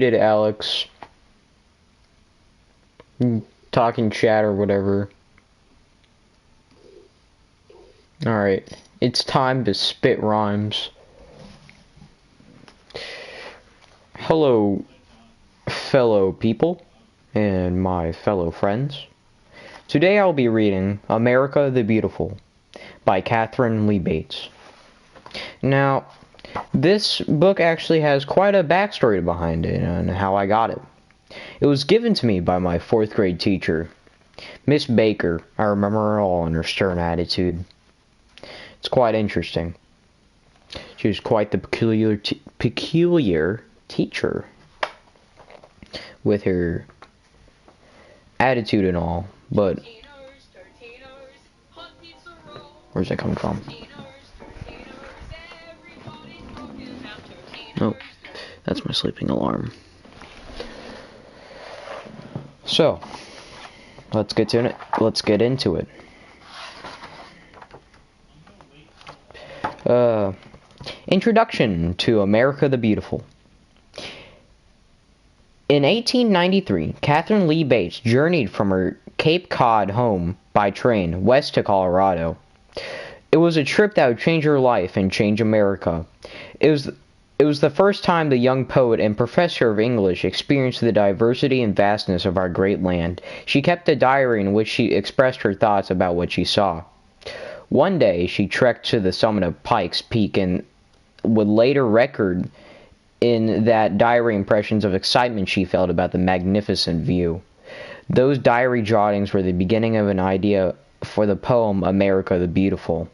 Did Alex talking chat or whatever? Alright, it's time to spit rhymes. Hello, fellow people and my fellow friends. Today I'll be reading America the Beautiful by Katharine Lee Bates. Now, this book actually has quite a backstory behind it and how I got it. It was given to me by my 4th grade teacher, Miss Baker. I remember her all and her stern attitude. It's quite interesting. She was quite the peculiar teacher with her attitude and all, but where's that coming from? Oh, that's my sleeping alarm. So, let's get to it. Let's get into it. Introduction to America the Beautiful. In 1893, Katharine Lee Bates journeyed from her Cape Cod home by train west to Colorado. It was a trip that would change her life and change America. It was the first time the young poet and professor of English experienced the diversity and vastness of our great land. She kept a diary in which she expressed her thoughts about what she saw. One day, she trekked to the summit of Pikes Peak and would later record in that diary impressions of excitement she felt about the magnificent view. Those diary jottings were the beginning of an idea for the poem America the Beautiful.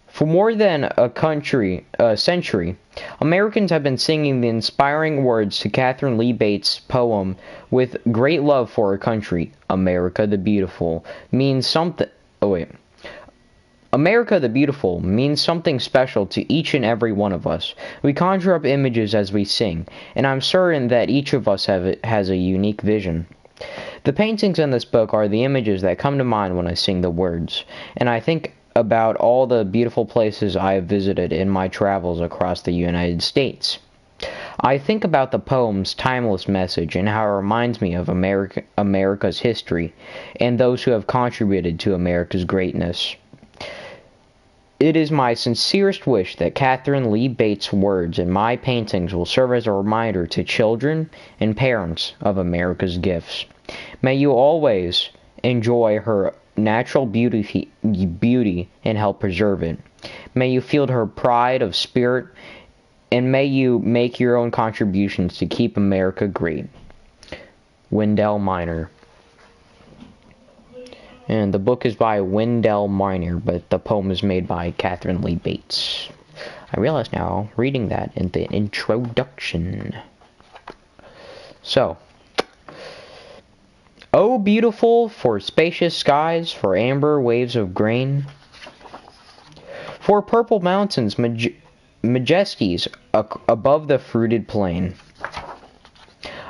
For more than a century, Americans have been singing the inspiring words to Katharine Lee Bates' poem with great love for our country. America the Beautiful means something. America the Beautiful means something special to each and every one of us. We conjure up images as we sing, and I'm certain that each of us has a unique vision. The paintings in this book are the images that come to mind when I sing the words, and I think about all the beautiful places I have visited in my travels across the United States. I think about the poem's timeless message and how it reminds me of America's history and those who have contributed to America's greatness. It is my sincerest wish that Katharine Lee Bates' words in my paintings will serve as a reminder to children and parents of America's gifts. May you always enjoy her natural beauty and help preserve it. May you feel her pride of spirit, and may you make your own contributions to keep America great. Wendell Miner. And the book is by Wendell Miner, but the poem is made by Katharine Lee Bates. I realize now, reading that in the introduction. So, oh, beautiful for spacious skies, for amber waves of grain, for purple mountains, majesties above the fruited plain.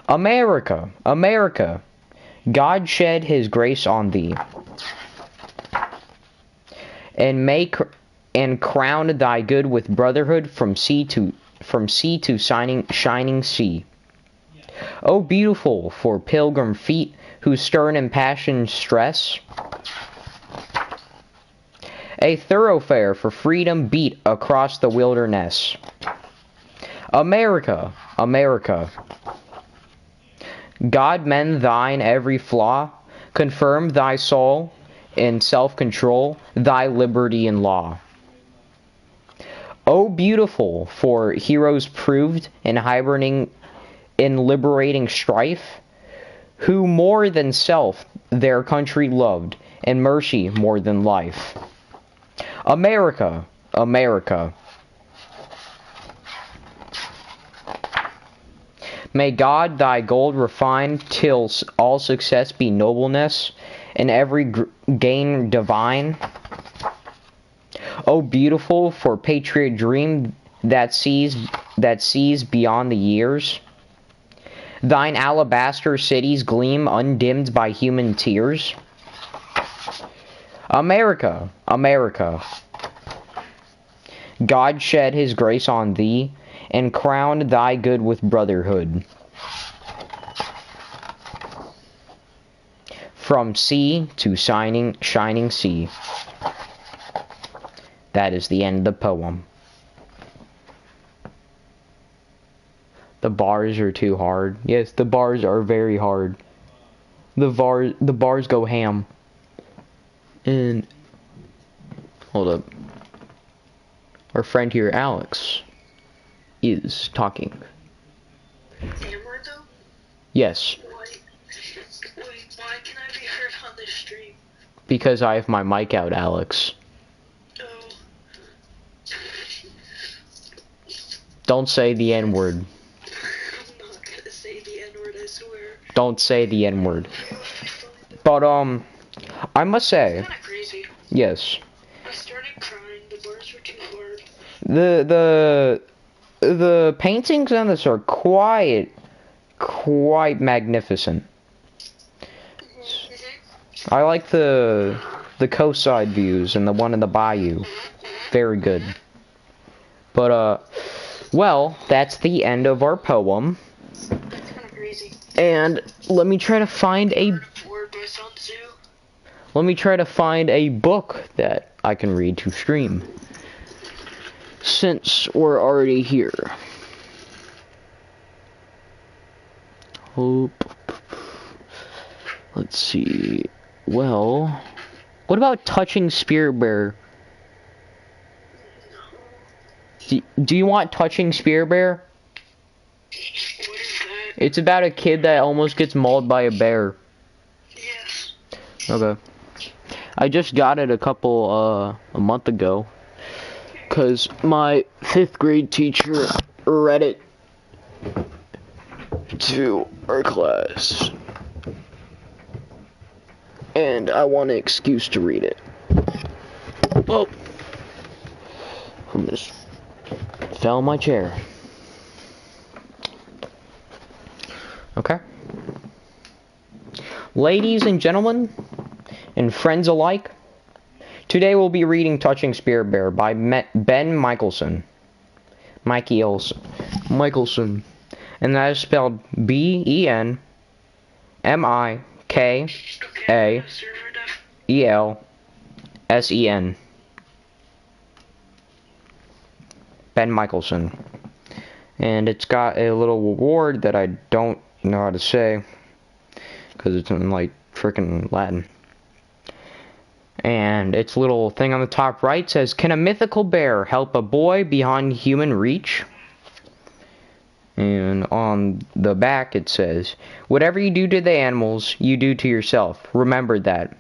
America, America, God shed his grace on thee, and crown thy good with brotherhood from sea to shining sea. O beautiful for pilgrim feet whose stern impassioned stress a thoroughfare for freedom beat across the wilderness. America, America, God mend thine every flaw, confirm thy soul in self-control, thy liberty and law. O beautiful for heroes proved in liberating strife, who more than self their country loved, and mercy more than life. America, America. May God thy gold refine, till all success be nobleness, and every gain divine. O beautiful for patriot dream that sees beyond the years. Thine alabaster cities gleam undimmed by human tears. America, America. God shed his grace on thee, and crown thy good with brotherhood. From sea to shining sea. That is the end of the poem. The bars are too hard. Yes, the bars are very hard. The bars go ham. And hold up. Our friend here, Alex, is talking. Hammer though? Yes. Why can I be heard on this stream? Because I have my mic out, Alex. Oh. Don't say the N-word. I'm not gonna say the N-word, I swear. Don't say the N-word. But, I must say, It's kinda crazy. yes. I started crying, the bars were too hard. The paintings on this are quite magnificent. I like the coastside views and the one in the bayou. Very good. But, well, that's the end of our poem. That's kinda crazy. And let me try to find a book that I can read to stream. Since we're already here. Let's see. Well, what about Touching Spirit Bear? Do you want Touching Spirit Bear? What is that? It's about a kid that almost gets mauled by a bear. Yes. Okay. I just got it a month ago. 'Cause my 5th grade teacher read it to our class. And I want an excuse to read it. Oh! I just fell in my chair. Okay. Ladies and gentlemen, and friends alike, today we'll be reading Touching Spirit Bear by Ben Michelson. Michelson. And that is spelled BenMikelsen. Ben Michelson. And it's got a little reward that I don't know how to say, because it's in like frickin' Latin. And its little thing on the top right says, "Can a mythical bear help a boy beyond human reach?" And on the back it says, "Whatever you do to the animals, you do to yourself. Remember that."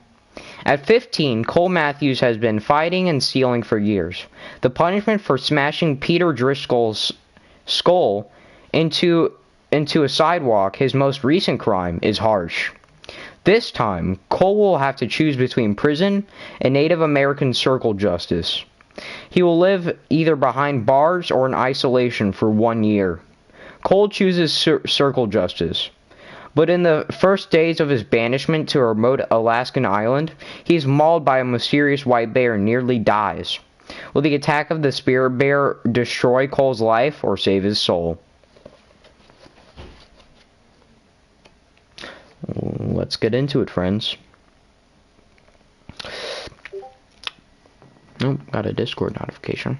At 15, Cole Matthews has been fighting and stealing for years. The punishment for smashing Peter Driscoll's skull into a sidewalk, his most recent crime, is harsh. This time, Cole will have to choose between prison and Native American circle justice. He will live either behind bars or in isolation for 1 year. Cole chooses circle justice. But in the first days of his banishment to a remote Alaskan island, he is mauled by a mysterious white bear and nearly dies. Will the attack of the spirit bear destroy Cole's life or save his soul? Let's get into it, friends. Oh, got a Discord notification.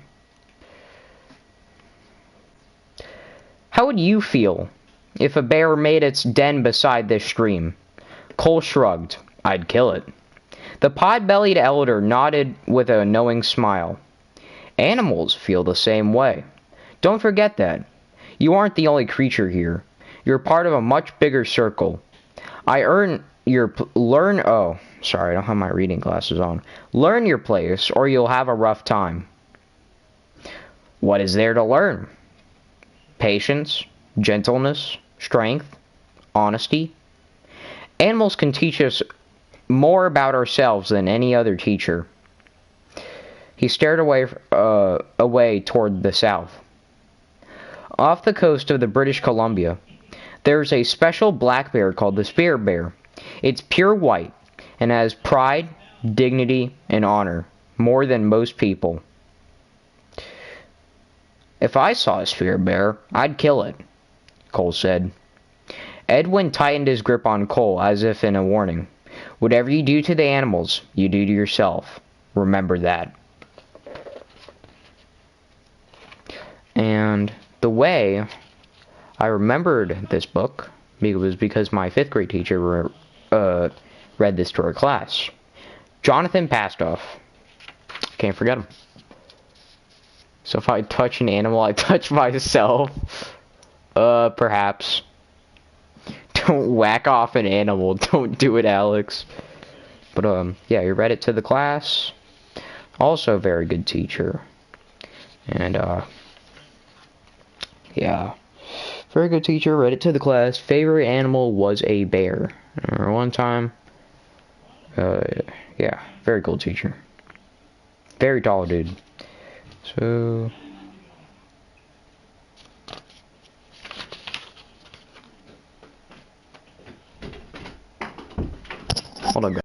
How would you feel if a bear made its den beside this stream? Cole shrugged. I'd kill it. The pot-bellied elder nodded with a knowing smile. Animals feel the same way. Don't forget that. You aren't the only creature here. You're part of a much bigger circle. Oh, sorry, I don't have my reading glasses on. Learn your place, or you'll have a rough time. What is there to learn? Patience, gentleness, strength, honesty. Animals can teach us more about ourselves than any other teacher. He stared away toward the south. Off the coast of the British Columbia, there's a special black bear called the spirit bear. It's pure white and has pride, dignity, and honor, more than most people. If I saw a spirit bear, I'd kill it, Cole said. Edwin tightened his grip on Cole as if in a warning. Whatever you do to the animals, you do to yourself. Remember that. And the way I remembered this book was because my 5th grade teacher read this to our class. Jonathan Pastoff. Can't forget him. So if I touch an animal, I touch myself. Perhaps. Don't whack off an animal. Don't do it, Alex. But, yeah, he read it to the class. Also a very good teacher. And, yeah. Very good teacher, read it to the class. Favorite animal was a bear. I remember one time. Yeah, very cool teacher. Very tall dude. So... hold on, guys.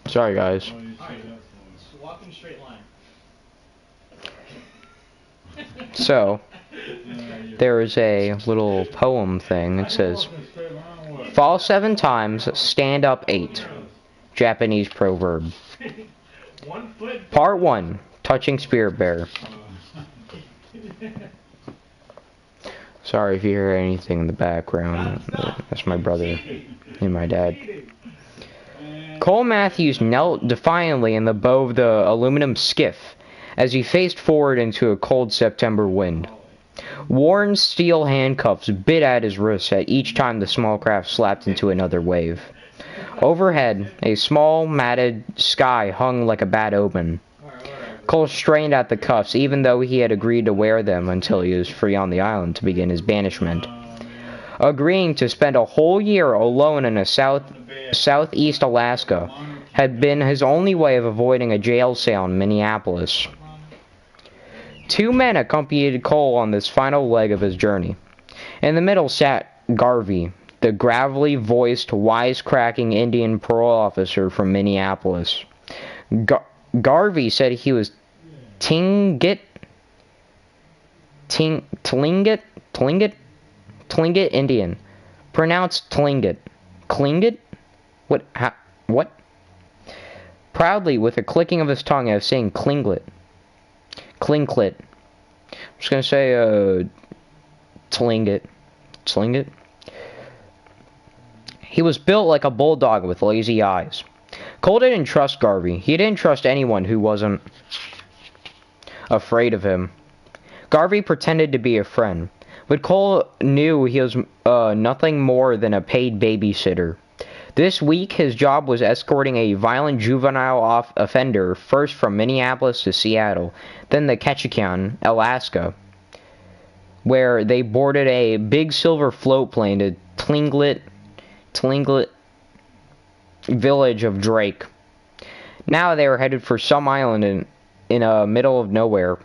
Sorry, guys. Walk in a straight line. So, there is a little poem thing. It says, fall 7 times, stand up 8. Japanese proverb. Part 1, touching spirit bear. Sorry if you hear anything in the background. That's my brother and my dad. Cole Matthews knelt defiantly in the bow of the aluminum skiff as he faced forward into a cold September wind. Worn steel handcuffs bit at his wrists at each time the small craft slapped into another wave. Overhead, a small, matted sky hung like a bad omen. Cole strained at the cuffs, even though he had agreed to wear them until he was free on the island to begin his banishment. Agreeing to spend a whole year alone in a southeast Alaska had been his only way of avoiding a jail cell in Minneapolis. 2 men accompanied Cole on this final leg of his journey. In the middle sat Garvey, the gravelly-voiced, wisecracking Indian parole officer from Minneapolis. Garvey said he was Tlingit Indian. Pronounced Tlingit. Klingit? What? Proudly, with a clicking of his tongue, I was saying Klinglet. Klinklet. I'm just gonna say, Tlingit. Tlingit? He was built like a bulldog with lazy eyes. Cole didn't trust Garvey. He didn't trust anyone who wasn't afraid of him. Garvey pretended to be a friend, but Cole knew he was nothing more than a paid babysitter. This week, his job was escorting a violent juvenile offender first from Minneapolis to Seattle, then to Ketchikan, Alaska, where they boarded a big silver float plane to Tlingit village of Drake. Now they were headed for some island in a middle of nowhere.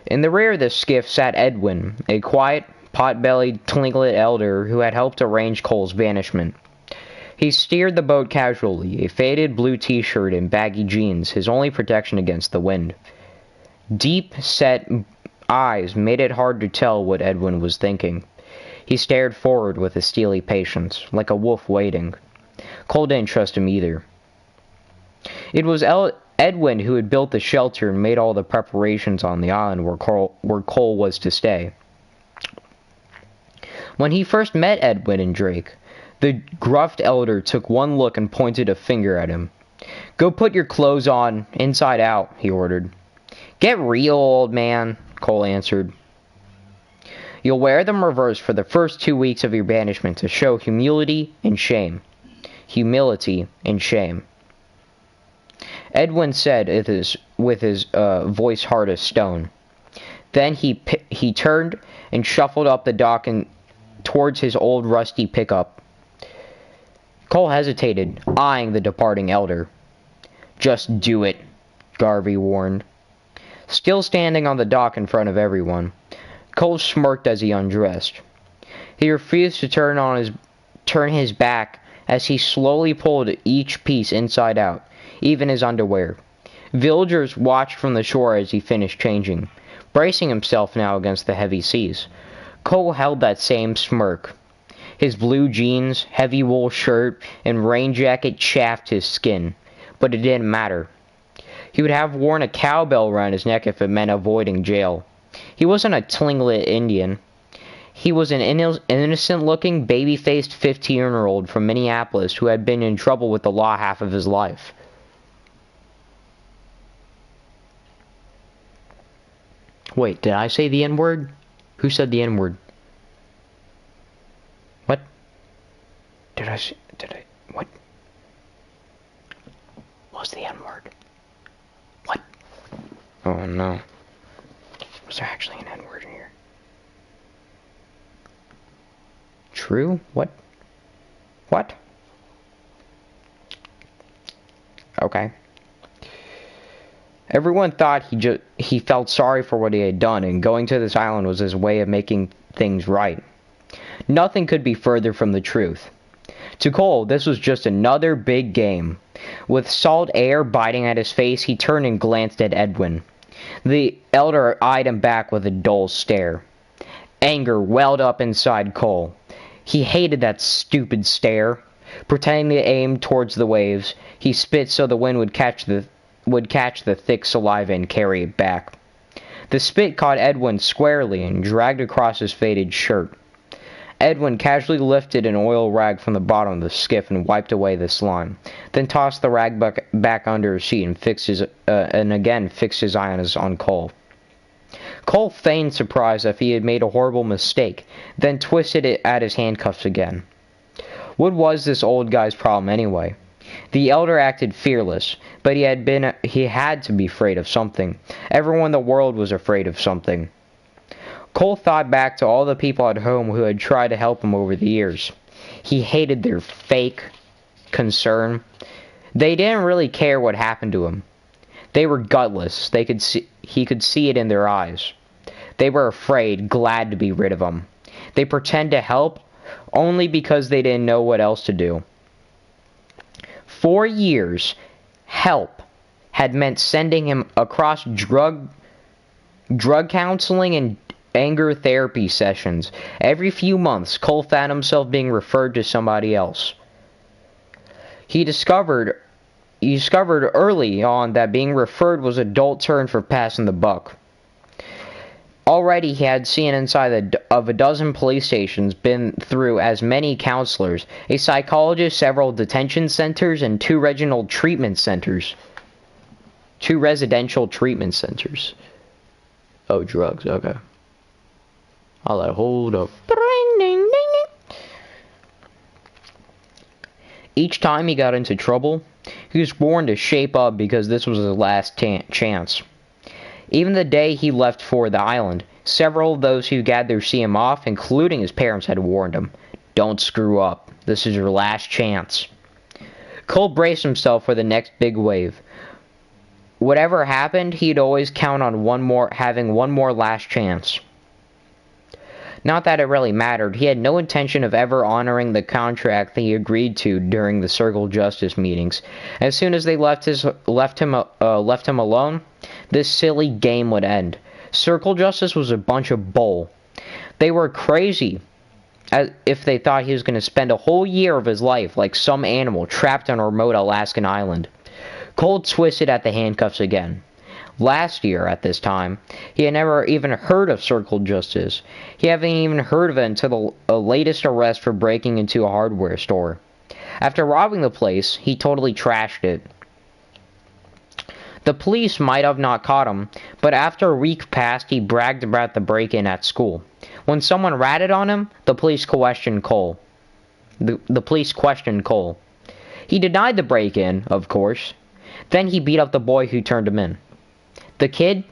In the rear of the skiff sat Edwin, a quiet, pot-bellied Tlingit elder who had helped arrange Cole's banishment. He steered the boat casually, a faded blue t-shirt and baggy jeans, his only protection against the wind. Deep-set eyes made it hard to tell what Edwin was thinking. He stared forward with a steely patience, like a wolf waiting. Cole didn't trust him either. It was Edwin who had built the shelter and made all the preparations on the island where Cole was to stay. When he first met Edwin and Drake, the gruffed elder took one look and pointed a finger at him. "Go put your clothes on, inside out," he ordered. "Get real, old man," Cole answered. "You'll wear them reversed for the first 2 weeks of your banishment to show humility and shame." Humility and shame. Edwin said with his voice hard as stone. Then he turned and shuffled up the dock and towards his old rusty pickup. Cole hesitated, eyeing the departing elder. "Just do it," Garvey warned. Still standing on the dock in front of everyone, Cole smirked as he undressed. He refused to turn his back as he slowly pulled each piece inside out, even his underwear. Villagers watched from the shore as he finished changing, bracing himself now against the heavy seas. Cole held that same smirk. His blue jeans, heavy wool shirt, and rain jacket chafed his skin, but it didn't matter. He would have worn a cowbell around his neck if it meant avoiding jail. He wasn't a Tlingit Indian. He was an innocent-looking, baby-faced 15-year-old from Minneapolis who had been in trouble with the law half of his life. Wait, did I say the N-word? Who said the N-word? What? What? What's the N-word? What? Oh no. Was there actually an N-word in here? True? What? What? Okay. Everyone thought he felt sorry for what he had done, and going to this island was his way of making things right. Nothing could be further from the truth. To Cole, this was just another big game. With salt air biting at his face, he turned and glanced at Edwin. The elder eyed him back with a dull stare. Anger welled up inside Cole. He hated that stupid stare. Pretending to aim towards the waves, he spit so the wind would catch the thick saliva and carry it back. The spit caught Edwin squarely and dragged across his faded shirt. Edwin casually lifted an oil rag from the bottom of the skiff and wiped away the slime, then tossed the rag back under his seat and again fixed his eyes on Cole. Cole feigned surprise if he had made a horrible mistake, then twisted it at his handcuffs again. What was this old guy's problem anyway? The elder acted fearless, but he had to be afraid of something. Everyone in the world was afraid of something. Cole thought back to all the people at home who had tried to help him over the years. He hated their fake concern. They didn't really care what happened to him. They were gutless. He could see it in their eyes. They were afraid, glad to be rid of him. They pretend to help only because they didn't know what else to do. 4 years, help had meant sending him across drug counseling and anger therapy sessions. Every few months, Cole found himself being referred to somebody else. He discovered early on that being referred was adult turn for passing the buck. Already he had seen inside of a dozen police stations, been through as many counselors, a psychologist, several detention centers, and 2 residential treatment centers. 2 residential treatment centers. Oh, drugs, okay. I'll let hold up. Each time he got into trouble, he was warned to shape up because this was his last chance. Even the day he left for the island, several of those who gathered to see him off, including his parents, had warned him, "Don't screw up. This is your last chance." Cole braced himself for the next big wave. Whatever happened, he'd always count on having one more last chance. Not that it really mattered. He had no intention of ever honoring the contract that he agreed to during the Circle Justice meetings. As soon as they left him alone, this silly game would end. Circle Justice was a bunch of bull. They were crazy as if they thought he was going to spend a whole year of his life like some animal trapped on a remote Alaskan island. Cole twisted at the handcuffs again. Last year, at this time, he had never even heard of Circle Justice. He hadn't even heard of it until the latest arrest for breaking into a hardware store. After robbing the place, he totally trashed it. The police might have not caught him, but after a week passed, he bragged about the break-in at school. When someone ratted on him, the police questioned Cole. The police questioned Cole. He denied the break-in, of course. Then he beat up the boy who turned him in. The kid,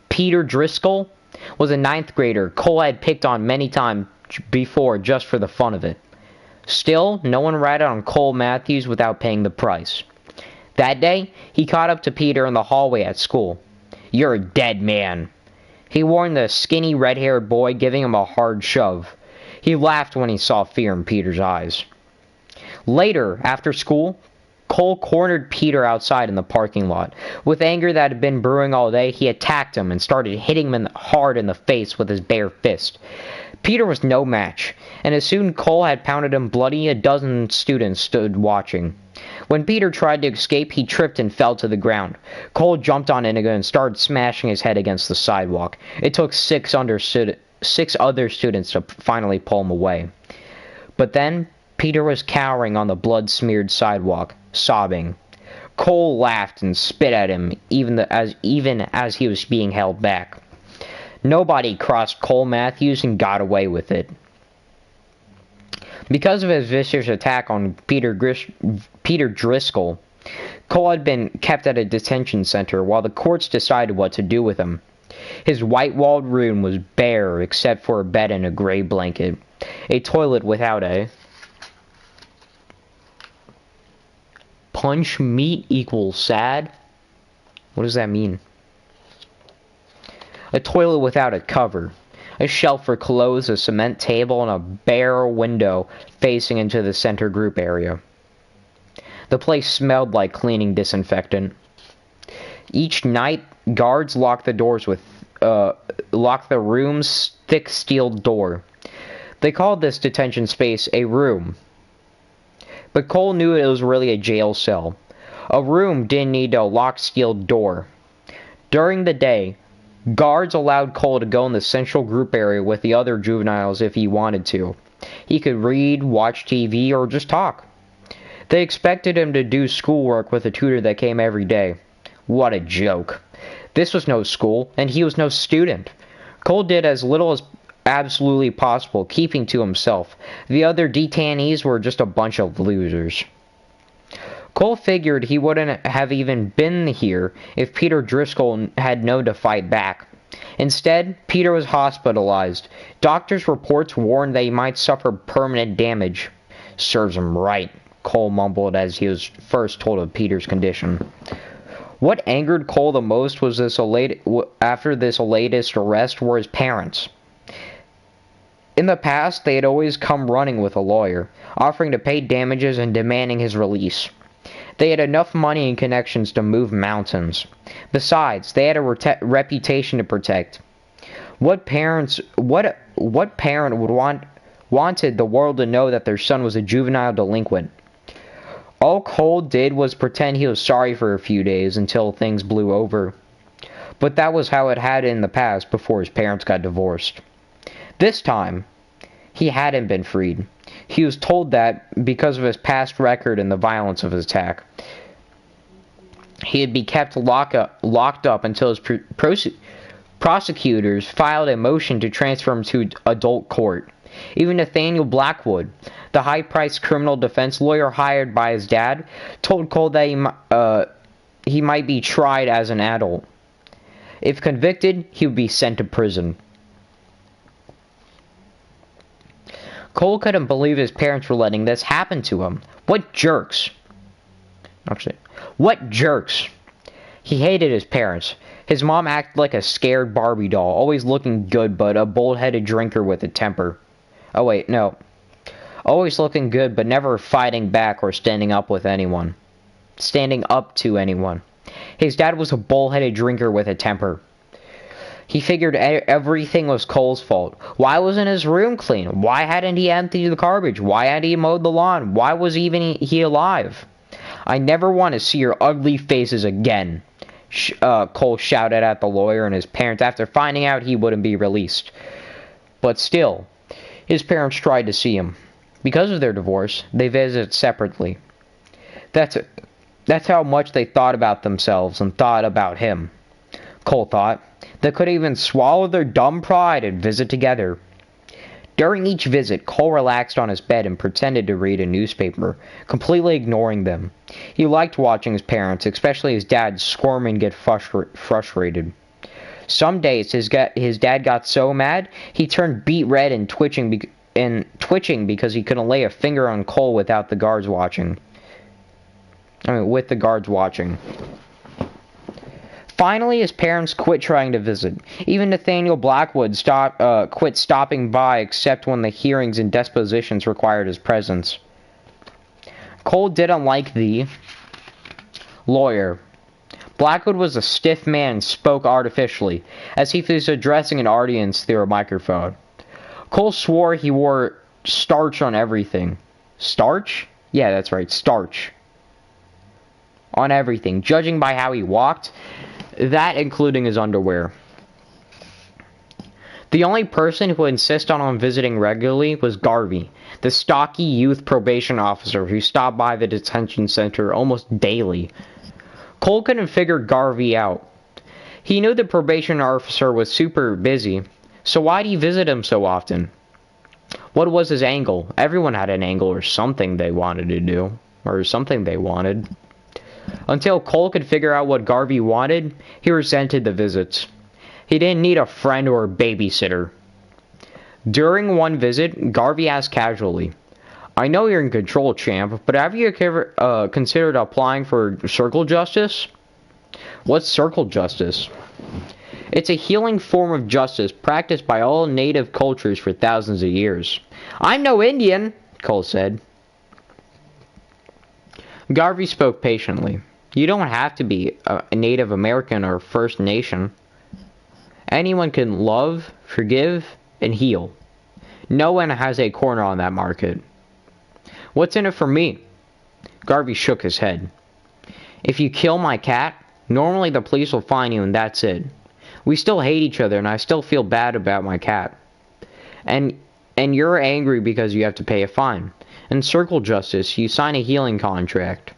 Peter Driscoll, was a ninth grader Cole had picked on many times before just for the fun of it. Still, no one ratted on Cole Matthews without paying the price. That day, he caught up to Peter in the hallway at school. "You're a dead man," he warned the skinny red-haired boy, giving him a hard shove. He laughed when he saw fear in Peter's eyes. Later, after school, Cole cornered Peter outside in the parking lot. With anger that had been brewing all day, he attacked him and started hitting him hard in the face with his bare fist. Peter was no match, and as soon as Cole had pounded him bloody, a dozen students stood watching. When Peter tried to escape, he tripped and fell to the ground. Cole jumped on Inigo and started smashing his head against the sidewalk. It took six other students to finally pull him away. But then, Peter was cowering on the blood-smeared sidewalk, sobbing. Cole laughed and spit at him even as he was being held back. Nobody crossed Cole Matthews and got away with it. Because of his vicious attack on Peter Driscoll, Cole had been kept at a detention center while the courts decided what to do with him. His white-walled room was bare except for a bed and a gray blanket, a toilet without a punch meat equals sad? What does that mean? A toilet without a cover, a shelf for clothes, a cement table, and a bare window facing into the center group area. The place smelled like cleaning disinfectant. Each night, guards locked the room's thick steel door. They called this detention space a room. But Cole knew it was really a jail cell. A room didn't need a locked steel door. During the day, guards allowed Cole to go in the central group area with the other juveniles if he wanted to. He could read, watch TV, or just talk. They expected him to do schoolwork with a tutor that came every day. What a joke. This was no school, and he was no student. Cole did as little as absolutely possible, keeping to himself. The other detainees were just a bunch of losers. Cole figured he wouldn't have even been here if Peter Driscoll had known to fight back. Instead, Peter was hospitalized. Doctors' reports warned that he might suffer permanent damage. "Serves him right," Cole mumbled as he was first told of Peter's condition. What angered Cole the most was after this latest arrest were his parents. In the past, they had always come running with a lawyer, offering to pay damages and demanding his release. They had enough money and connections to move mountains. Besides, they had a reputation to protect. What parent would wanted the world to know that their son was a juvenile delinquent? All Cole did was pretend he was sorry for a few days until things blew over. But that was how it had in the past before his parents got divorced. This time, he hadn't been freed. He was told that because of his past record and the violence of his attack, he'd be kept locked up until his prosecutors filed a motion to transfer him to adult court. Even Nathaniel Blackwood, the high-priced criminal defense lawyer hired by his dad, told Cole that he might be tried as an adult. If convicted, he would be sent to prison. Cole couldn't believe his parents were letting this happen to him. What jerks. What jerks. He hated his parents. His mom acted like a scared Barbie doll, always looking good but a bull-headed drinker with a temper. Oh wait, no. Always looking good but never fighting back or standing up to anyone. His dad was a bull-headed drinker with a temper. He figured everything was Cole's fault. Why wasn't his room clean? Why hadn't he emptied the garbage? Why hadn't he mowed the lawn? Why was he alive? "I never want to see your ugly faces again," Cole shouted at the lawyer and his parents after finding out he wouldn't be released. But still, his parents tried to see him. Because of their divorce, they visited separately. That's how much they thought about themselves and thought about him. Cole thought. They could even swallow their dumb pride and visit together. During each visit, Cole relaxed on his bed and pretended to read a newspaper, completely ignoring them. He liked watching his parents, especially his dad, squirm and get frustrated. Some days, his dad got so mad, he turned beet red and twitching because he couldn't lay a finger on Cole without the guards watching. With the guards watching. Finally, his parents quit trying to visit. Even Nathaniel Blackwood quit stopping by except when the hearings and depositions required his presence. Cole didn't like the lawyer. Blackwood was a stiff man and spoke artificially, as if he was addressing an audience through a microphone. Cole swore he wore starch on everything. Starch? Yeah, that's right, starch. On everything, judging by how he walked, that including his underwear. The only person who insisted on visiting regularly was Garvey, the stocky youth probation officer who stopped by the detention center almost daily. Cole couldn't figure Garvey out. He knew the probation officer was super busy, so why'd he visit him so often? What was his angle? Everyone had an angle or something they wanted to do, or something they wanted. Until Cole could figure out what Garvey wanted, he resented the visits. He didn't need a friend or a babysitter. During one visit, Garvey asked casually, "I know you're in control, champ, but have you ever considered applying for circle justice?" What's circle justice? It's a healing form of justice practiced by all native cultures for thousands of years. "I'm no Indian," Cole said. Garvey spoke patiently. "You don't have to be a Native American or First Nation. Anyone can love, forgive, and heal. No one has a corner on that market." "What's in it for me?" Garvey shook his head. "If you kill my cat, normally the police will find you and that's it. We still hate each other and I still feel bad about my cat. And you're angry because you have to pay a fine. In circle justice, you sign a healing contract.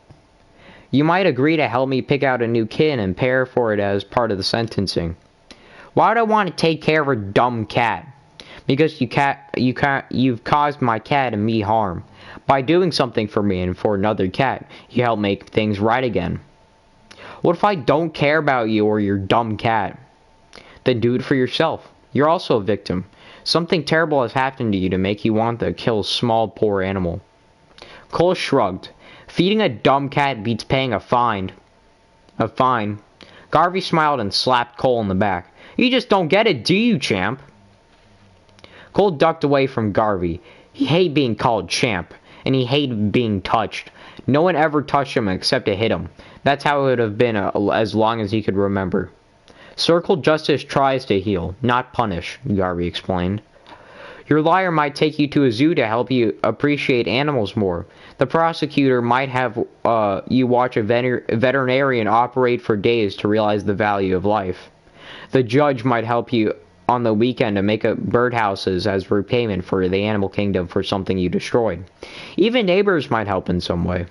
You might agree to help me pick out a new kid and pay for it as part of the sentencing." "Why would I want to take care of a dumb cat?" "Because you've caused my cat and me harm. By doing something for me and for another cat, you help make things right again." "What if I don't care about you or your dumb cat?" "Then do it for yourself. You're also a victim. Something terrible has happened to you to make you want to kill a small, poor animal." Cole shrugged. Feeding a dumb cat beats paying a fine. A fine. Garvey smiled and slapped Cole in the back. "You just don't get it, do you, champ?" Cole ducked away from Garvey. He hated being called champ, and he hated being touched. No one ever touched him except to hit him. That's how it would have been as long as he could remember. "Circle justice tries to heal, not punish," Garvey explained. "Your lawyer might take you to a zoo to help you appreciate animals more. The prosecutor might have you watch a veterinarian operate for days to realize the value of life. The judge might help you on the weekend to make up birdhouses as repayment for the animal kingdom for something you destroyed. Even neighbors might help in some way."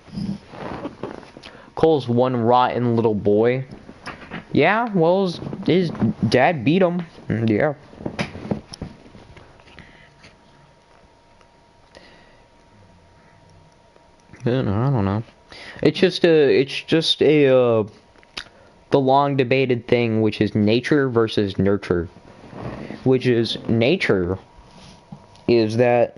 Cole's one rotten little boy. Yeah, well, his dad beat him. Yeah. I don't know. It's just the long debated thing, which is nature versus nurture. Which is nature is that,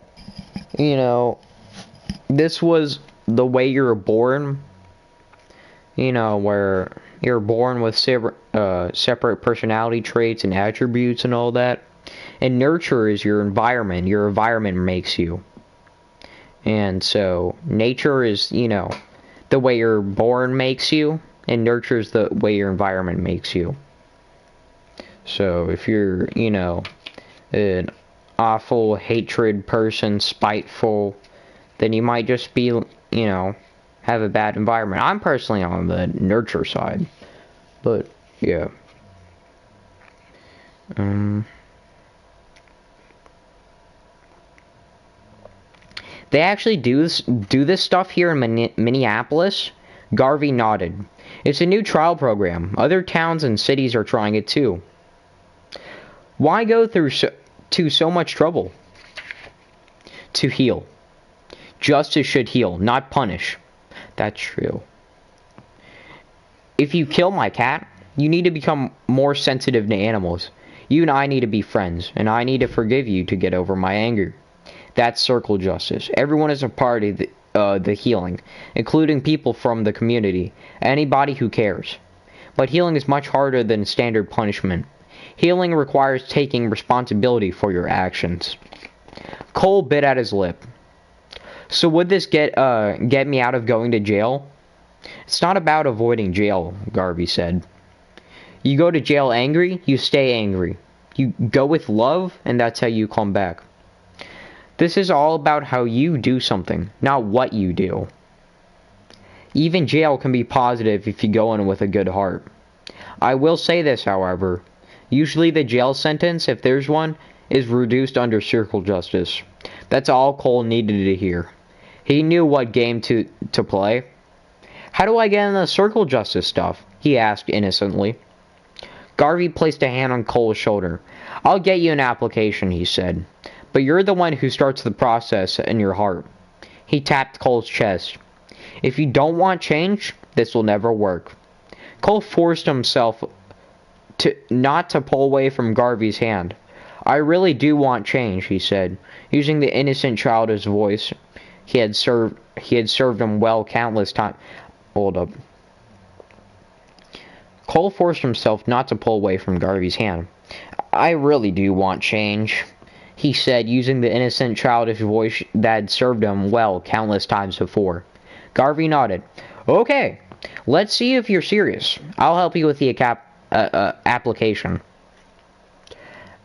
this was the way you were born. Where you're born with separate personality traits and attributes and all that. And nurture is your environment. Your environment makes you. And so, nature is, the way you're born makes you, and nurture is the way your environment makes you. So, if you're, an awful, hatred person, spiteful, then you might just be, have a bad environment. I'm personally on the nurture side. But yeah. They actually do this stuff here in Minneapolis? Garvey nodded. It's a new trial program. Other towns and cities are trying it too. Why go through so much trouble? To heal. Justice should heal, not punish. That's true. If you kill my cat, you need to become more sensitive to animals. You and I need to be friends, and I need to forgive you to get over my anger. That's circle justice. Everyone is a part of the healing, including people from the community, anybody who cares. But healing is much harder than standard punishment. Healing requires taking responsibility for your actions. Cole bit at his lip. So would this get me out of going to jail? It's not about avoiding jail, Garvey said. You go to jail angry, you stay angry. You go with love, and that's how you come back. This is all about how you do something, not what you do. Even jail can be positive if you go in with a good heart. I will say this, however. Usually the jail sentence, if there's one, is reduced under circle justice. That's all Cole needed to hear. He knew what game to play. How do I get in the circle justice stuff? He asked innocently. Garvey placed a hand on Cole's shoulder. I'll get you an application, he said. But you're the one who starts the process in your heart. He tapped Cole's chest. If you don't want change, this will never work. Cole forced himself not to pull away from Garvey's hand. I really do want change, he said, using the innocent childish voice. He had served him well countless times. Hold up. Cole forced himself not to pull away from Garvey's hand. I really do want change, he said, using the innocent childish voice that had served him well countless times before. Garvey nodded. Okay, let's see if you're serious. I'll help you with the application.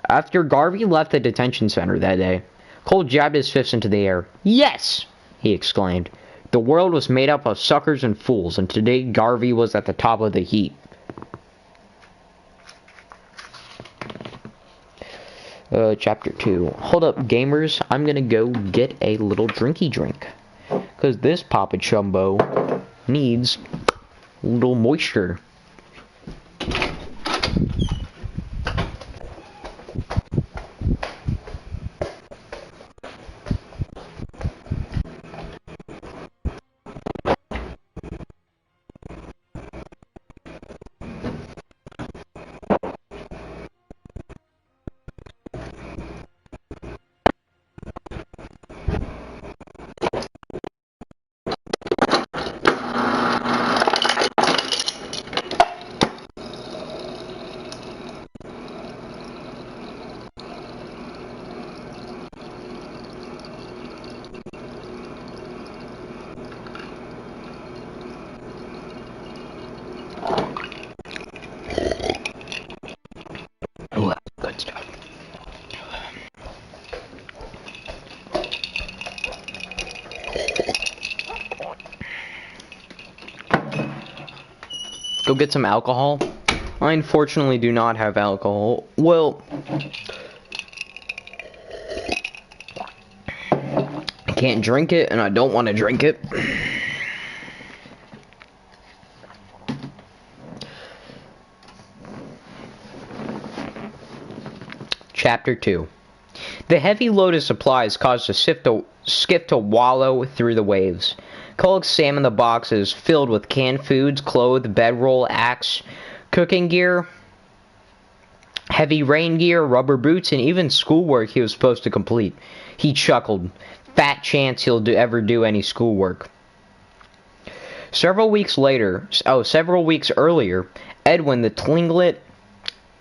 After Garvey left the detention center that day, Cole jabbed his fists into the air. Yes! He exclaimed. The world was made up of suckers and fools, and today Garvey was at the top of the heap. Chapter 2. Hold up, gamers. I'm gonna go get a little drinky drink. Because this Papa Chumbo needs a little moisture. Good stuff. Go get some alcohol. I unfortunately do not have alcohol. Well, I can't drink it, and I don't want to drink it. Chapter 2. The heavy load of supplies caused the skiff to wallow through the waves. Cole examined the boxes filled with canned foods, clothes, bedroll, axe, cooking gear, heavy rain gear, rubber boots, and even schoolwork he was supposed to complete. He chuckled. Fat chance he'll ever do any schoolwork. Several weeks earlier, Edwin, the Tlingit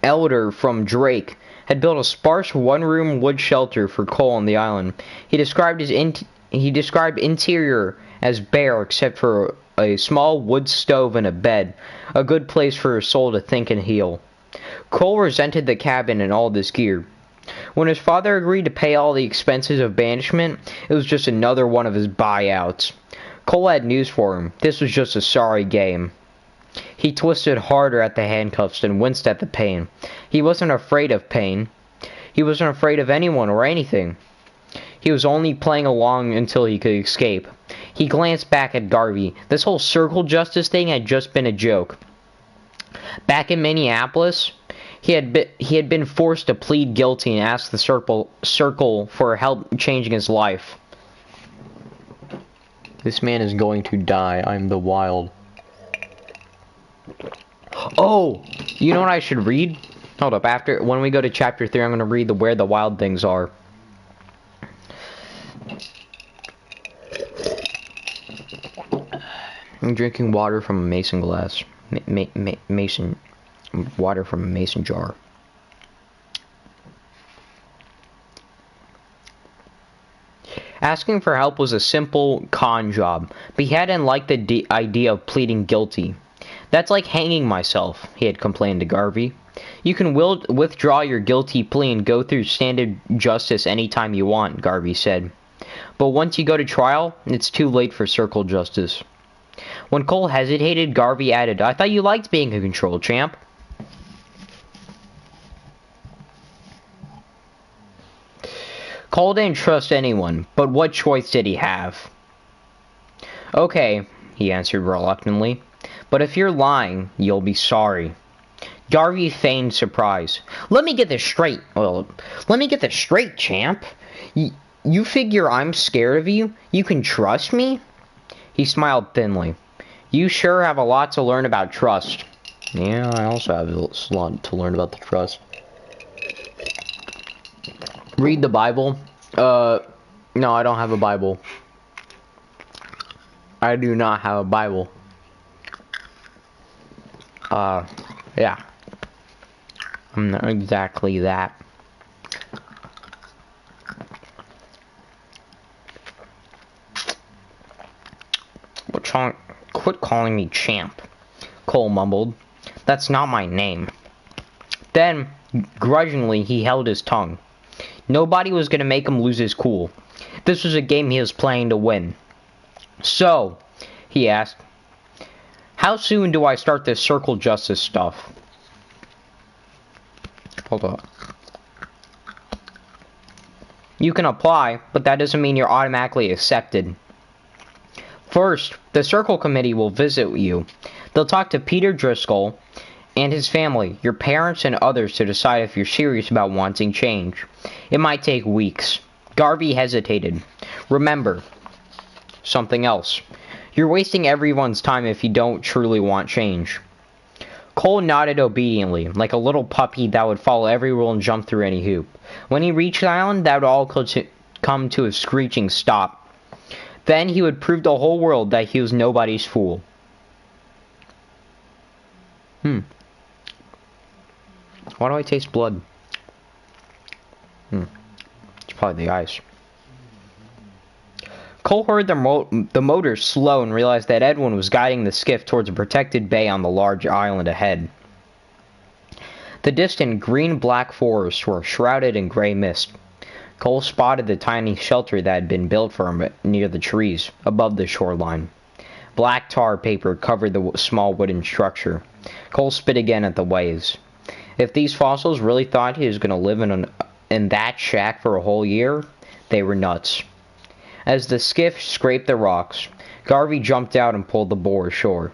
elder from Drake, had built a sparse one-room wood shelter for Cole on the island. He described interior as bare except for a small wood stove and a bed, a good place for his soul to think and heal. Cole resented the cabin and all this gear. When his father agreed to pay all the expenses of banishment, it was just another one of his buyouts. Cole had news for him. This was just a sorry game. He twisted harder at the handcuffs and winced at the pain. He wasn't afraid of pain. He wasn't afraid of anyone or anything. He was only playing along until he could escape. He glanced back at Garvey. This whole circle justice thing had just been a joke. Back in Minneapolis, he had been forced to plead guilty and ask the circle for help changing his life. This man is going to die. I'm the Wild. Oh, you know what I should read? Hold up. When we go to chapter 3, I'm going to read Where the Wild Things Are. I'm drinking water from a mason glass. Water from a mason jar. Asking for help was a simple con job, but he hadn't liked the idea of pleading guilty. That's like hanging myself, he had complained to Garvey. You can withdraw your guilty plea and go through standard justice anytime you want, Garvey said. But once you go to trial, it's too late for circle justice. When Cole hesitated, Garvey added, I thought you liked being in control, champ. Cole didn't trust anyone, but what choice did he have? Okay, he answered reluctantly, but if you're lying, you'll be sorry. Garvey feigned surprise. Let me get this straight. Well, let me get this straight, champ. You figure I'm scared of you? You can trust me? He smiled thinly. You sure have a lot to learn about trust. Yeah, I also have a lot to learn about the trust. Read the Bible. No, I don't have a Bible. I do not have a Bible. Yeah. I'm not exactly that. Quit calling me champ, Cole mumbled. That's not my name. Then, grudgingly, he held his tongue. Nobody was going to make him lose his cool. This was a game he was playing to win. So, he asked, how soon do I start this circle justice stuff? Hold on. You can apply, but that doesn't mean you're automatically accepted. First, the Circle Committee will visit you. They'll talk to Peter Driscoll and his family, your parents, and others to decide if you're serious about wanting change. It might take weeks. Garvey hesitated. Remember, something else. You're wasting everyone's time if you don't truly want change. Cole nodded obediently, like a little puppy that would follow every rule and jump through any hoop. When he reached the island, that would all come to a screeching stop. Then he would prove to the whole world that he was nobody's fool. Why do I taste blood? It's probably the ice. Cole heard the motor slow and realized that Edwin was guiding the skiff towards a protected bay on the large island ahead. The distant green-black forests were shrouded in gray mist. Cole spotted the tiny shelter that had been built for him near the trees, above the shoreline. Black tar paper covered the small wooden structure. Cole spit again at the waves. If these fossils really thought he was going to live in that shack for a whole year, they were nuts. As the skiff scraped the rocks, Garvey jumped out and pulled the boat ashore.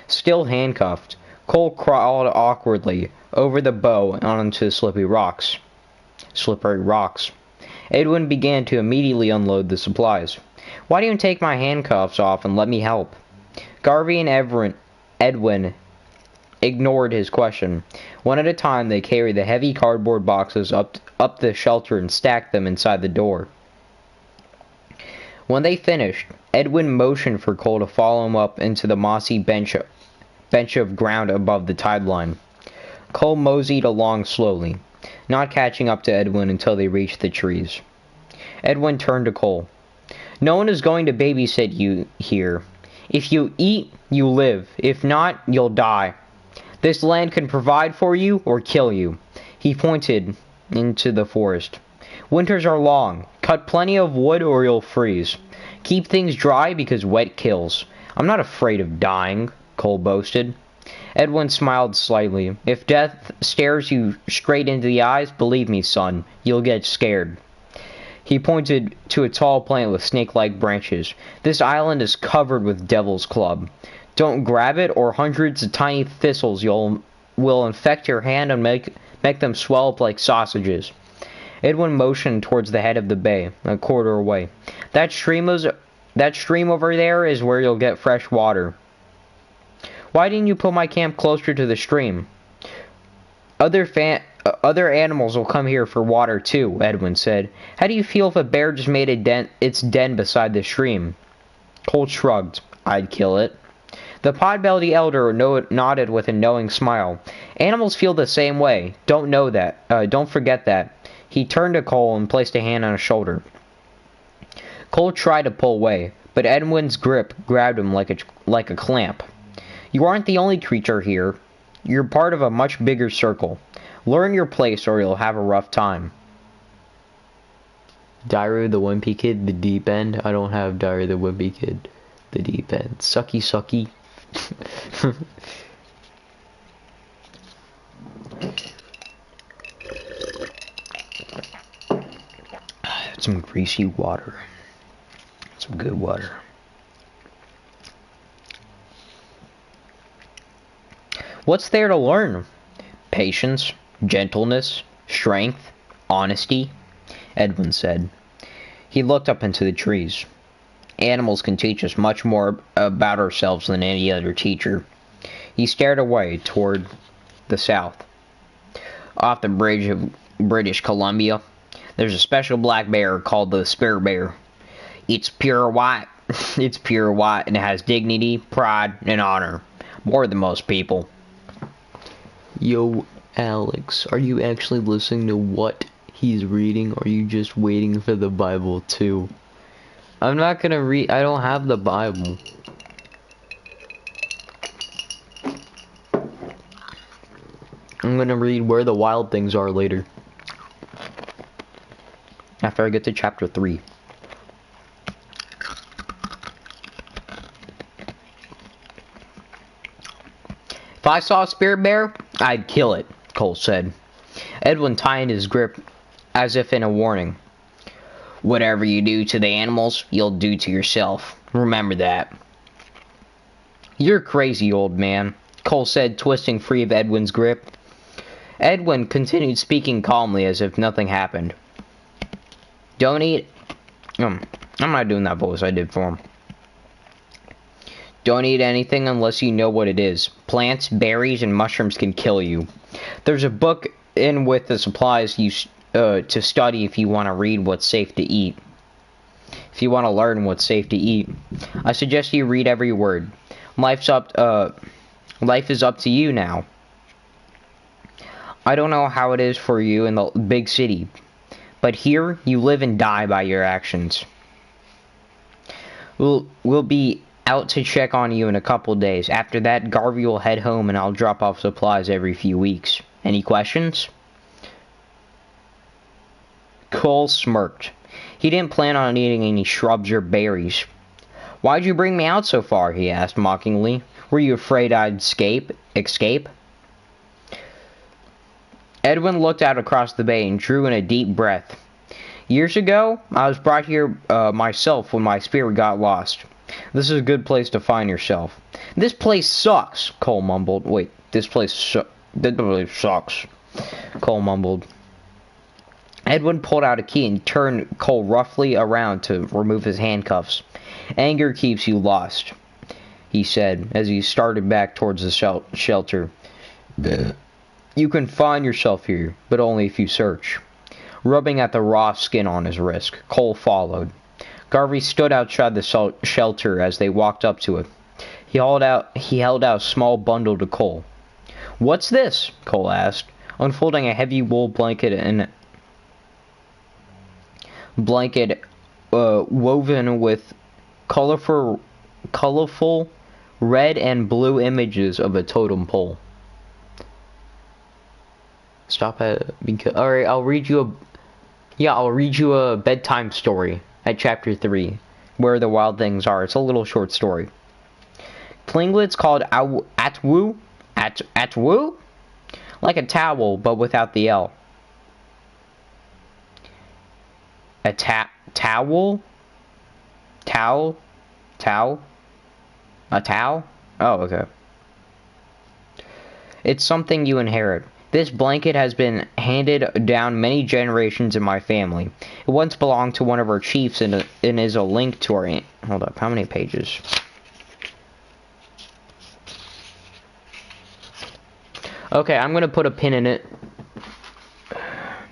Still handcuffed, Cole crawled awkwardly over the bow and onto the slippery rocks. Edwin began to immediately unload the supplies. Why don't you take my handcuffs off and let me help? Garvey and Edwin ignored his question. One at a time, they carried the heavy cardboard boxes up the shelter and stacked them inside the door. When they finished, Edwin motioned for Cole to follow him up into the mossy bench of ground above the tide line. Cole moseyed along slowly, not catching up to Edwin until they reached the trees. Edwin turned to Cole. No one is going to babysit you here. If you eat, you live. If not, you'll die. This land can provide for you or kill you. He pointed into the forest. Winters are long. Cut plenty of wood or you'll freeze. Keep things dry because wet kills. I'm not afraid of dying, Cole boasted. Edwin smiled slightly. If death stares you straight into the eyes, believe me, son, you'll get scared. He pointed to a tall plant with snake-like branches. This island is covered with Devil's Club. Don't grab it, or hundreds of tiny thistles will infect your hand and make them swell up like sausages. Edwin motioned towards the head of the bay, a quarter away. That stream over there is where you'll get fresh water. Why didn't you put my camp closer to the stream? Other animals will come here for water too, Edwin said. How do you feel if a bear just made its den beside the stream? Cole shrugged. I'd kill it. The Podbelly elder nodded with a knowing smile. Animals feel the same way. Don't forget that. He turned to Cole and placed a hand on his shoulder. Cole tried to pull away, but Edwin's grip grabbed him like a clamp. You aren't the only creature here. You're part of a much bigger circle. Learn your place or you'll have a rough time. Diary of the Wimpy Kid, the deep end. I don't have Diary of the Wimpy Kid, the deep end. Sucky, sucky. Some greasy water. Some good water. What's there to learn? Patience, gentleness, strength, honesty, Edwin said. He looked up into the trees. Animals can teach us much more about ourselves than any other teacher. He stared away toward the south. Off the bridge of British Columbia, there's a special black bear called the Spear Bear. It's pure white. It's pure white and it has dignity, pride, and honor. More than most people. Yo, Alex, are you actually listening to what he's reading, or are you just waiting for the Bible too? I'm not gonna read. I don't have the Bible. I'm gonna read Where the Wild Things Are later. After I get to chapter 3. If I saw a spirit bear, I'd kill it, Cole said. Edwin tightened his grip as if in a warning. Whatever you do to the animals, you'll do to yourself. Remember that. You're crazy, old man, Cole said, twisting free of Edwin's grip. Edwin continued speaking calmly as if nothing happened. Don't eat... I'm not doing that voice I did for him. Don't eat anything unless you know what it is. Plants, berries, and mushrooms can kill you. There's a book in with the supplies to study if you want to read what's safe to eat. If you want to learn what's safe to eat. I suggest you read every word. Life is up to you now. I don't know how it is for you in the big city, but here you live and die by your actions. We'll be out to check on you in a couple days. After that, Garvey will head home and I'll drop off supplies every few weeks. Any questions? Cole smirked. He didn't plan on eating any shrubs or berries. Why'd you bring me out so far? He asked mockingly. Were you afraid I'd escape? Edwin looked out across the bay and drew in a deep breath. Years ago, I was brought here myself when my spirit got lost. This is a good place to find yourself. This place sucks, Cole mumbled. Wait, this place sucks, Cole mumbled. Edwin pulled out a key and turned Cole roughly around to remove his handcuffs. Anger keeps you lost, he said as he started back towards the shelter. You can find yourself here, but only if you search. Rubbing at the raw skin on his wrist, Cole followed. Garvey stood outside the shelter as they walked up to it. He held out a small bundle to Cole. What's this? Cole asked, unfolding a heavy wool blanket woven with colorful red and blue images of a totem pole. Stop it. Alright, I'll read you a bedtime story at chapter 3, Where the Wild Things Are. It's a little short story. Tlingits called Atwu Atwoo? Like a towel, but without the L. A towel? Towel? Towel? A towel? Oh, okay. It's something you inherit. This blanket has been handed down many generations in my family. It once belonged to one of our chiefs and is a link to our... Hold up, how many pages? Okay, I'm gonna put a pin in it.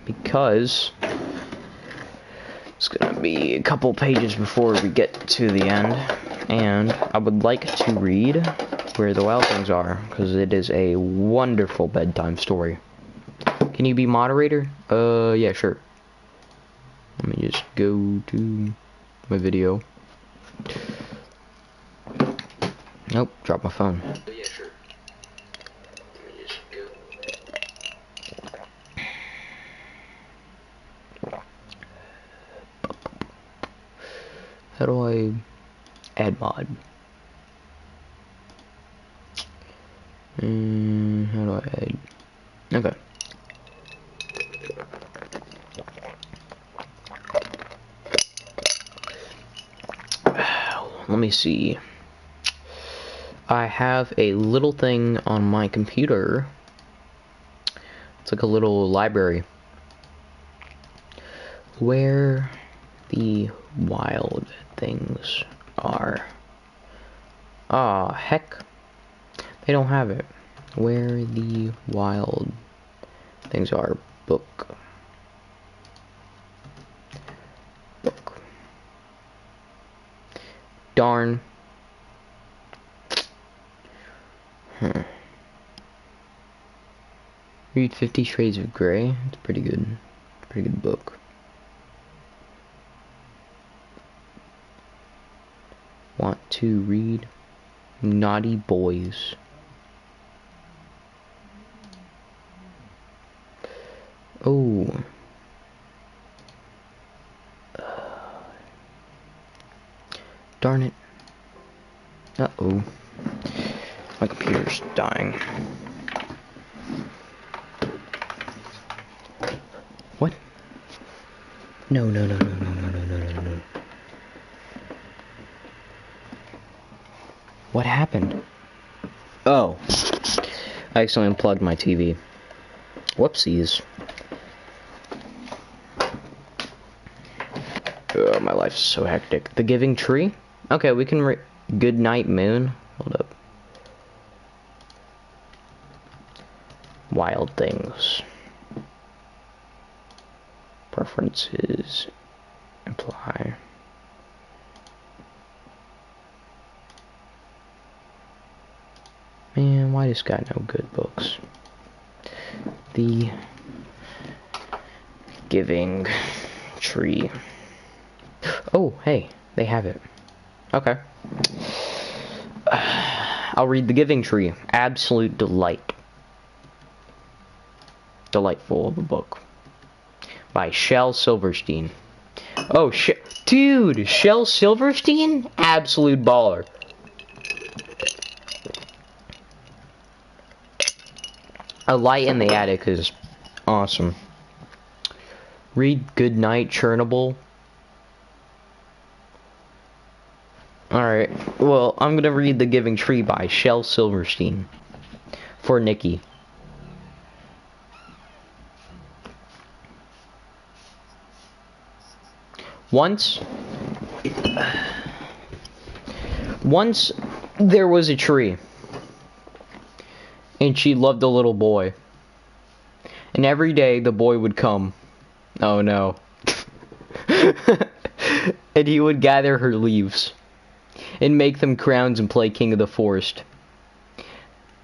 Because... it's gonna be a couple pages before we get to the end. And I would like to read Where the Wild Things Are, because it is a wonderful bedtime story. Can you be moderator? Yeah, sure. Let me just go to my video. Nope, dropped my phone. Yeah, sure. Let me just go. How do I add mod? How do I add? Okay. Let me see. I have a little thing on my computer. It's like a little library. Where the Wild Things Are. Ah, heck. They don't have it. Where the Wild Things Are. Book. Darn. Read 50 Shades of Grey. It's pretty good. Pretty good book. Want to read Naughty Boys. Oh. Darn it. Uh-oh. My computer's dying. What? No. What happened? Oh. I accidentally unplugged my TV. Whoopsies. Oh, my life's so hectic. The Giving Tree? Okay, we can Good Night Moon. Hold up. Wild Things. Preferences. Apply. Man, why this guy no good books? The Giving Tree. Oh, hey, they have it. Okay. I'll read The Giving Tree. Absolute delight. Delightful of a book. By Shel Silverstein. Oh, dude, Shel Silverstein? Absolute baller. A Light in the Attic is awesome. Read Goodnight Chernobyl. Alright, well, I'm gonna read The Giving Tree by Shel Silverstein. For Nikki. Once there was a tree. And she loved a little boy. And every day the boy would come. Oh no. And he would gather her leaves. And make them crowns and play king of the forest.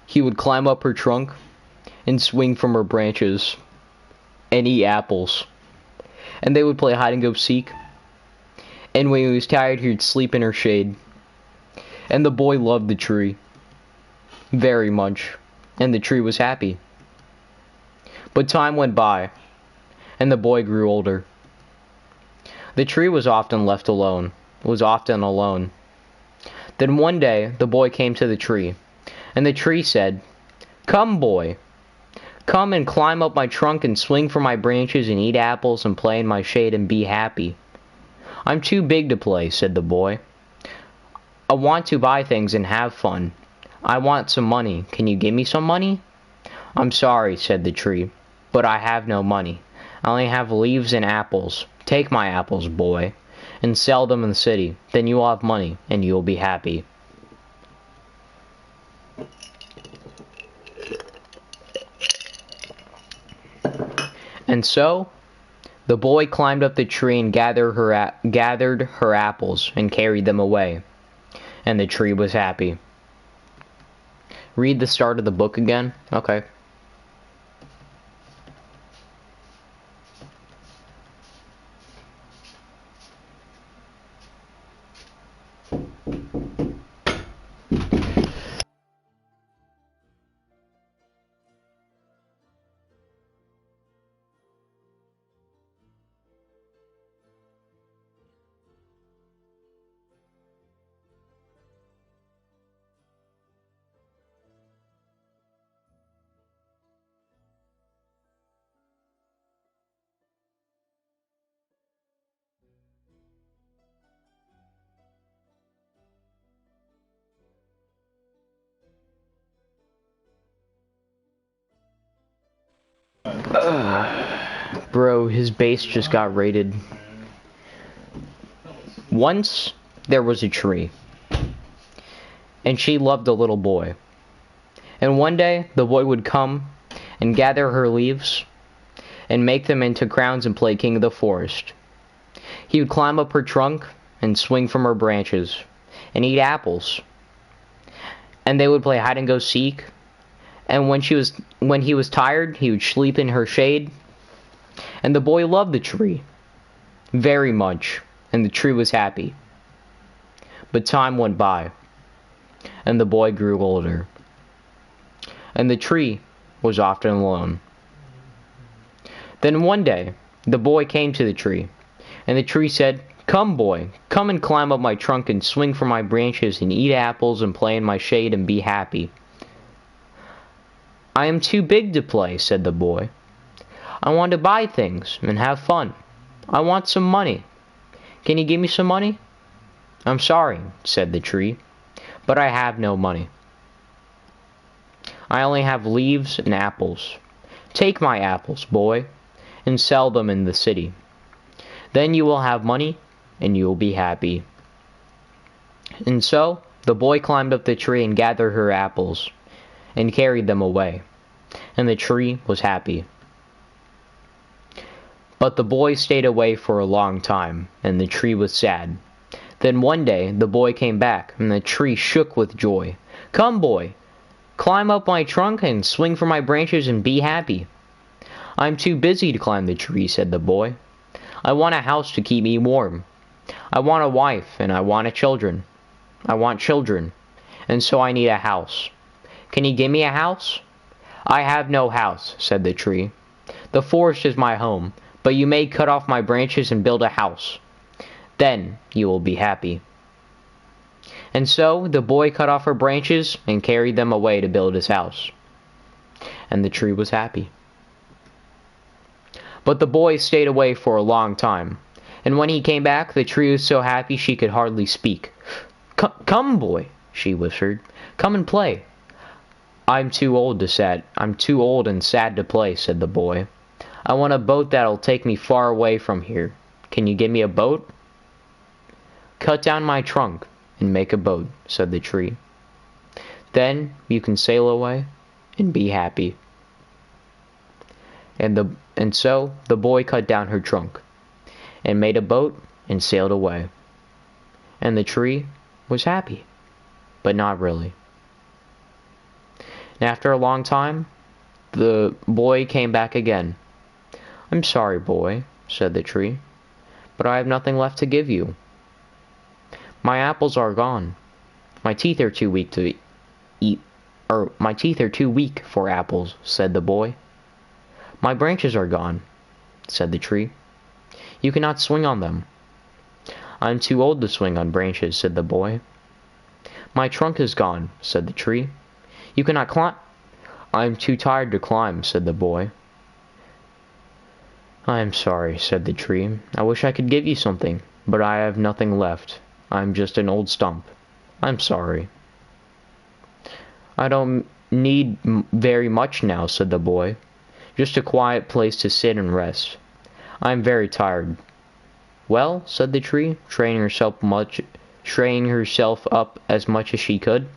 He would climb up her trunk. And swing from her branches. And eat apples. And they would play hide and go seek. And when he was tired, he would sleep in her shade. And the boy loved the tree. Very much. And the tree was happy. But time went by. And the boy grew older. The tree was often left alone. Was often alone. Then one day, the boy came to the tree. And the tree said, Come, boy. Come and climb up my trunk and swing from my branches and eat apples and play in my shade and be happy. I'm too big to play, said the boy. I want to buy things and have fun. I want some money. Can you give me some money? I'm sorry, said the tree, but I have no money. I only have leaves and apples. Take my apples, boy, and sell them in the city. Then you will have money, and you will be happy. And so, the boy climbed up the tree and gathered her apples and carried them away. And the tree was happy. Read the start of the book again? Okay. Bro, his base just got raided. Once, there was a tree. And she loved a little boy. And one day, the boy would come and gather her leaves and make them into crowns and play king of the forest. He would climb up her trunk and swing from her branches and eat apples. And they would play hide and go seek. And when he was tired, he would sleep in her shade. And the boy loved the tree very much, and the tree was happy. But time went by, and the boy grew older, and the tree was often alone. Then one day, the boy came to the tree, and the tree said, "Come, boy, come and climb up my trunk and swing from my branches and eat apples and play in my shade and be happy." "I am too big to play," said the boy. "I want to buy things and have fun. I want some money. Can you give me some money?" "I'm sorry," said the tree, "but I have no money. I only have leaves and apples. Take my apples, boy, and sell them in the city. Then you will have money, and you will be happy." And so, the boy climbed up the tree and gathered her apples, and carried them away, and the tree was happy. But the boy stayed away for a long time, and the tree was sad. Then one day, the boy came back, and the tree shook with joy. "Come, boy, climb up my trunk and swing from my branches and be happy." "I'm too busy to climb the tree," said the boy. "I want a house to keep me warm. I want a wife, and I want children. And so I need a house. Can you give me a house?" "I have no house," said the tree. "The forest is my home, but you may cut off my branches and build a house. Then you will be happy." And so the boy cut off her branches and carried them away to build his house. And the tree was happy. But the boy stayed away for a long time, and when he came back, the tree was so happy she could hardly speak. Come, boy," she whispered. "Come and play." I'm too old and sad to play," said the boy. "I want a boat that'll take me far away from here. Can you give me a boat?" "Cut down my trunk and make a boat," said the tree. "Then you can sail away and be happy." And so the boy cut down her trunk and made a boat and sailed away. And the tree was happy, but not really. And after a long time, the boy came back again. "I'm sorry, boy," said the tree, "but I have nothing left to give you. My apples are gone. My teeth are too weak to eat, or my teeth are too weak for apples," said the boy. "My branches are gone," said the tree. "You cannot swing on them." "I'm too old to swing on branches," said the boy. "My trunk is gone," said the tree. "You cannot climb." I'm too tired to climb, said the boy. I'm sorry, said the tree. I wish I could give you something, but I have nothing left. I'm just an old stump. I'm sorry. I don't need very much now, said the boy. Just a quiet place to sit and rest. I'm very tired. Well, said the tree, training herself up as much as she could.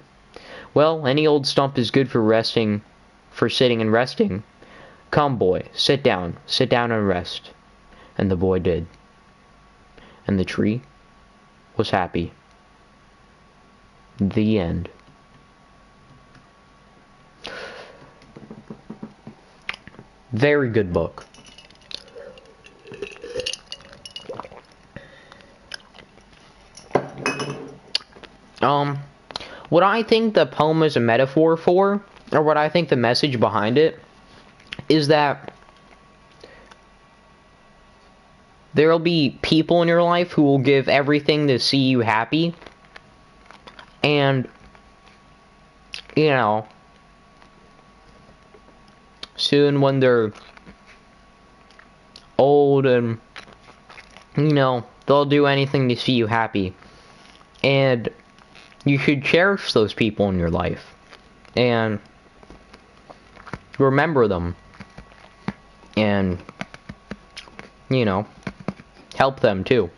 Well, any old stump is good for sitting and resting. Come, boy, sit down and rest. And the boy did. And the tree was happy. The end. Very good book. What I think the poem is a metaphor for, or what I think the message behind it, is that there'll be people in your life who will give everything to see you happy, and, you know, soon when they're old and, you know, they'll do anything to see you happy. And you should cherish those people in your life and remember them and, you know, help them too.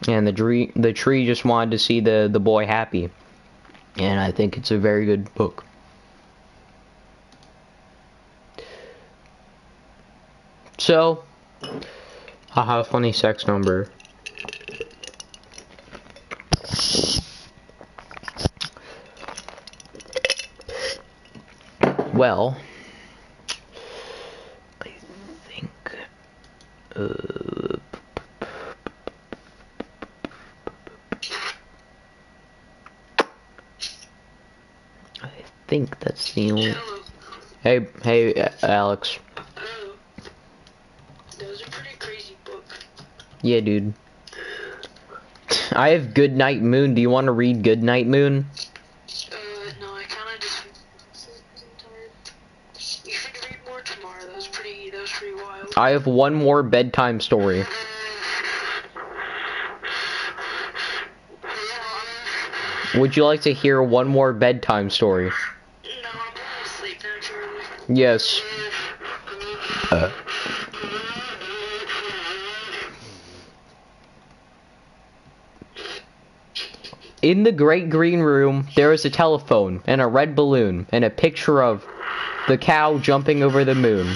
And the tree just wanted to see the boy happy, and I think it's a very good book. So, haha, funny sex number. Well, I think, that's the only. Hey, Alex. Oh, that was a pretty crazy book. Yeah, dude. I have Goodnight Moon. Do you want to read Goodnight Moon? No, I kind of just. I'm tired. You should read more tomorrow. That was pretty wild. I have one more bedtime story. Would you like to hear one more bedtime story? No, I'm going to sleep naturally. Yes. In the great green room, there is a telephone, and a red balloon, and a picture of the cow jumping over the moon.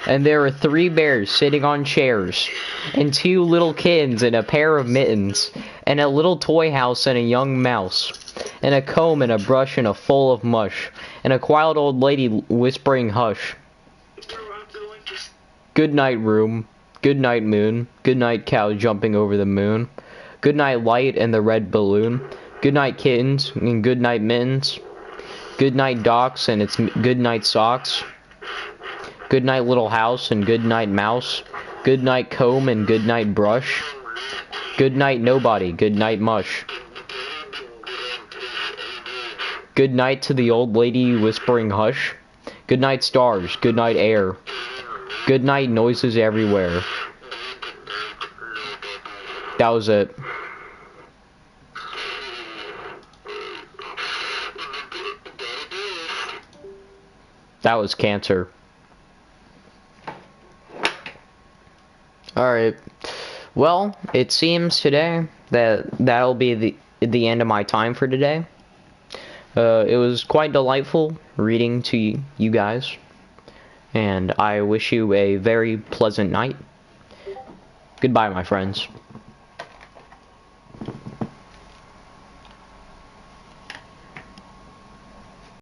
And there are 3 bears sitting on chairs, and 2 little kittens and a pair of mittens, and a little toy house and a young mouse, and a comb and a brush and a full of mush, and a quiet old lady whispering hush. Good night room, good night moon, good night cow jumping over the moon, good night light and the red balloon, good night kittens and good night mittens, good night docks and its good night socks, good night little house and good night mouse, good night comb and good night brush, good night nobody, good night mush. Good night to the old lady whispering hush, good night stars, good night air, good night noises everywhere. That was it. That was Cancer. Alright. Well, it seems today that that'll be the end of my time for today. It was quite delightful reading to you guys. And I wish you a very pleasant night. Goodbye, my friends.